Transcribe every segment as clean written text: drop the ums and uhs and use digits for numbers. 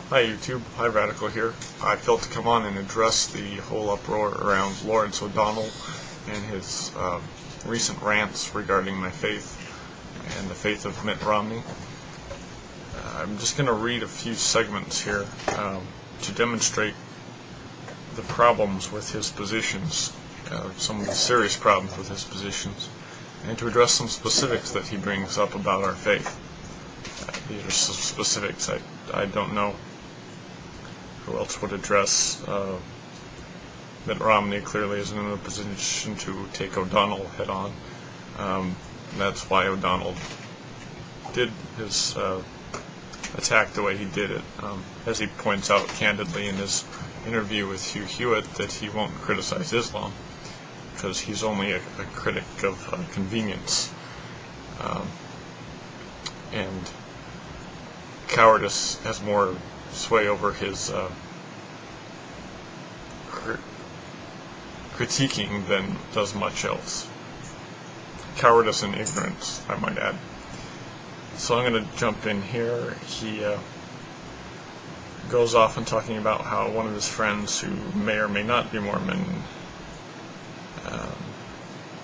Hi YouTube, HiveRadical here. I felt to come on and address the whole uproar around Lawrence O'Donnell and his recent rants regarding my faith and the faith of Mitt Romney. I'm just going to read a few segments here to demonstrate the problems with his positions, some of the serious problems with his positions, and to address some specifics that he brings up about our faith. These are some specifics I don't know who else would address. Mitt Romney clearly isn't in a position to take O'Donnell head on. That's why O'Donnell did his attack the way he did it. As he points out candidly in his interview with Hugh Hewitt, that he won't criticize Islam because he's only a critic of convenience. And cowardice has more sway over his critiquing than does much else. Cowardice and ignorance, I might add. So I'm going to jump in here. He goes off and talking about how one of his friends, who may or may not be Mormon,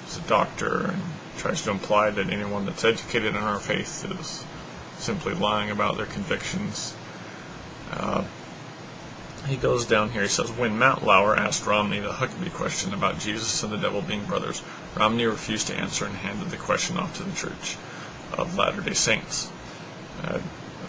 is a doctor, and tries to imply that anyone that's educated in our faith is simply lying about their convictions. He goes down here, he says, when Matt Lauer asked Romney the Huckabee question about Jesus and the devil being brothers, Romney refused to answer and handed the question off to the Church of Latter-day Saints. I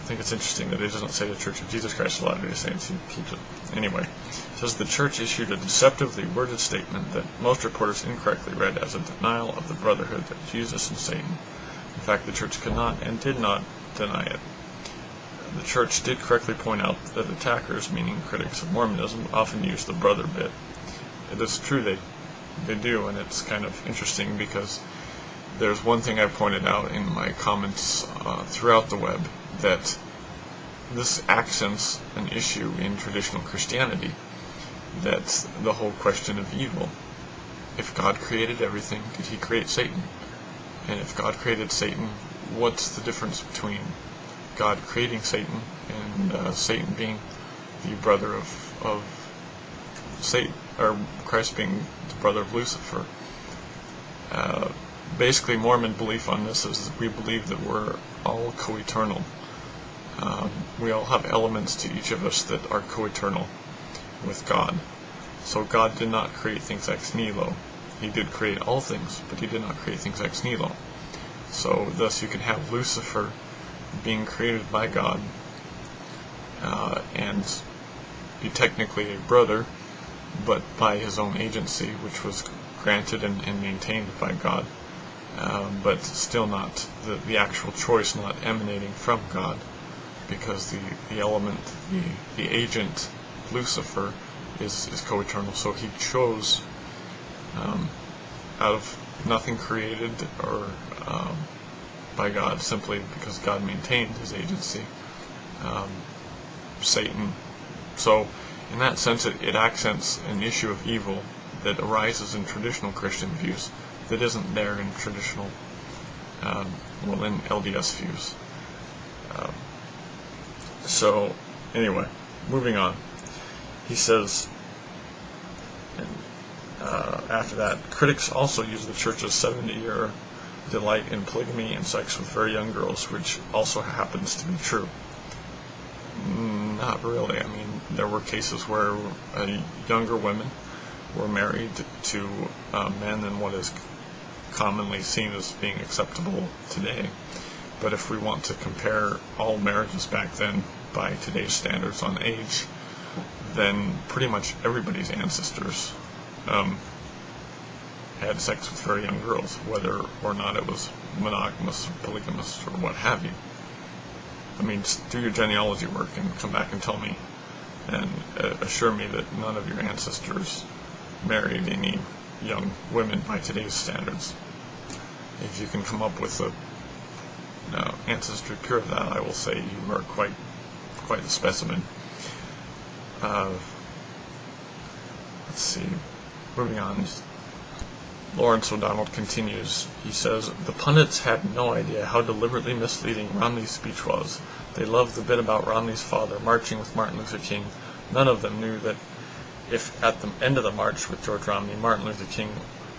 think it's interesting that he doesn't say the Church of Jesus Christ of Latter-day Saints, he keeps it. Anyway, he says the Church issued a deceptively worded statement that most reporters incorrectly read as a denial of the brotherhood of Jesus and Satan. In fact, the Church could not and did not deny it. The Church did correctly point out that attackers, meaning critics of Mormonism, often use the brother bit. It is true they do, and it's kind of interesting because there's one thing I pointed out in my comments throughout the web, that this accents an issue in traditional Christianity, that's the whole question of evil. If God created everything, did he create Satan? And if God created Satan, what's the difference between God creating Satan and Satan being the brother of Satan, or Christ being the brother of Lucifer? Basically, Mormon belief on this is that we believe that we're all co-eternal. We all have elements to each of us that are co-eternal with God. So God did not create things ex nihilo. He did create all things, but he did not create things ex nihilo. So thus you can have Lucifer being created by God and be technically a brother, but by his own agency, which was granted and maintained by God, but still not the actual choice, not emanating from God, because the element, the agent, Lucifer, is co-eternal. So he chose out of nothing created or by God, simply because God maintained his agency, Satan. So in that sense it accents an issue of evil that arises in traditional Christian views that isn't there in traditional, in LDS views. So anyway, moving on. He says, after that, critics also use the Church's 70-year delight in polygamy and sex with very young girls, which also happens to be true. Not really. I mean, there were cases where younger women were married to men in what is commonly seen as being acceptable today. But if we want to compare all marriages back then by today's standards on age, then pretty much everybody's ancestors had sex with very young girls, whether or not it was monogamous or polygamous or what have you. I mean, just do your genealogy work and come back and tell me and assure me that none of your ancestors married any young women by today's standards. If you can come up with a ancestry pure of that, I will say you are quite the specimen. Let's see, moving on. Lawrence O'Donnell continues. He says, "The pundits had no idea how deliberately misleading Romney's speech was. They loved the bit about Romney's father marching with Martin Luther King. None of them knew that if at the end of the march with George Romney, Martin Luther King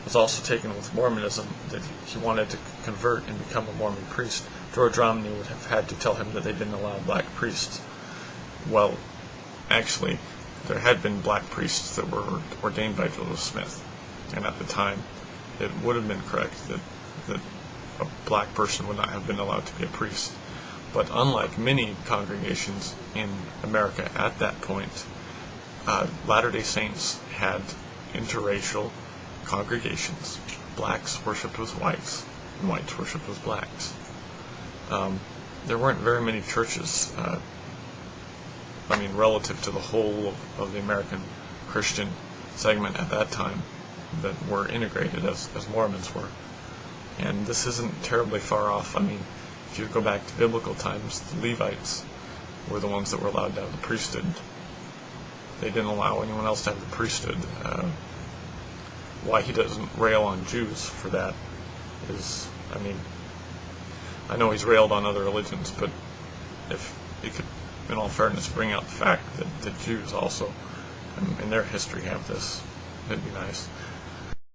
was also taken with Mormonism, that he wanted to convert and become a Mormon priest, George Romney would have had to tell him that they didn't allow black priests." Well, actually, there had been black priests that were ordained by Joseph Smith, and at the time it would have been correct that a black person would not have been allowed to be a priest. But unlike many congregations in America at that point, Latter-day Saints had interracial congregations. Blacks worshipped with whites, and whites worshipped with blacks. There weren't very many churches, relative to the whole of the American Christian segment at that time, that were integrated as Mormons were. And this isn't terribly far off. If you go back to biblical times, the Levites were the ones that were allowed to have the priesthood. They didn't allow anyone else to have the priesthood. Why he doesn't rail on Jews for that is, I know he's railed on other religions, but if he could, in all fairness, bring out the fact that the Jews also, in their history, have this, it'd be nice.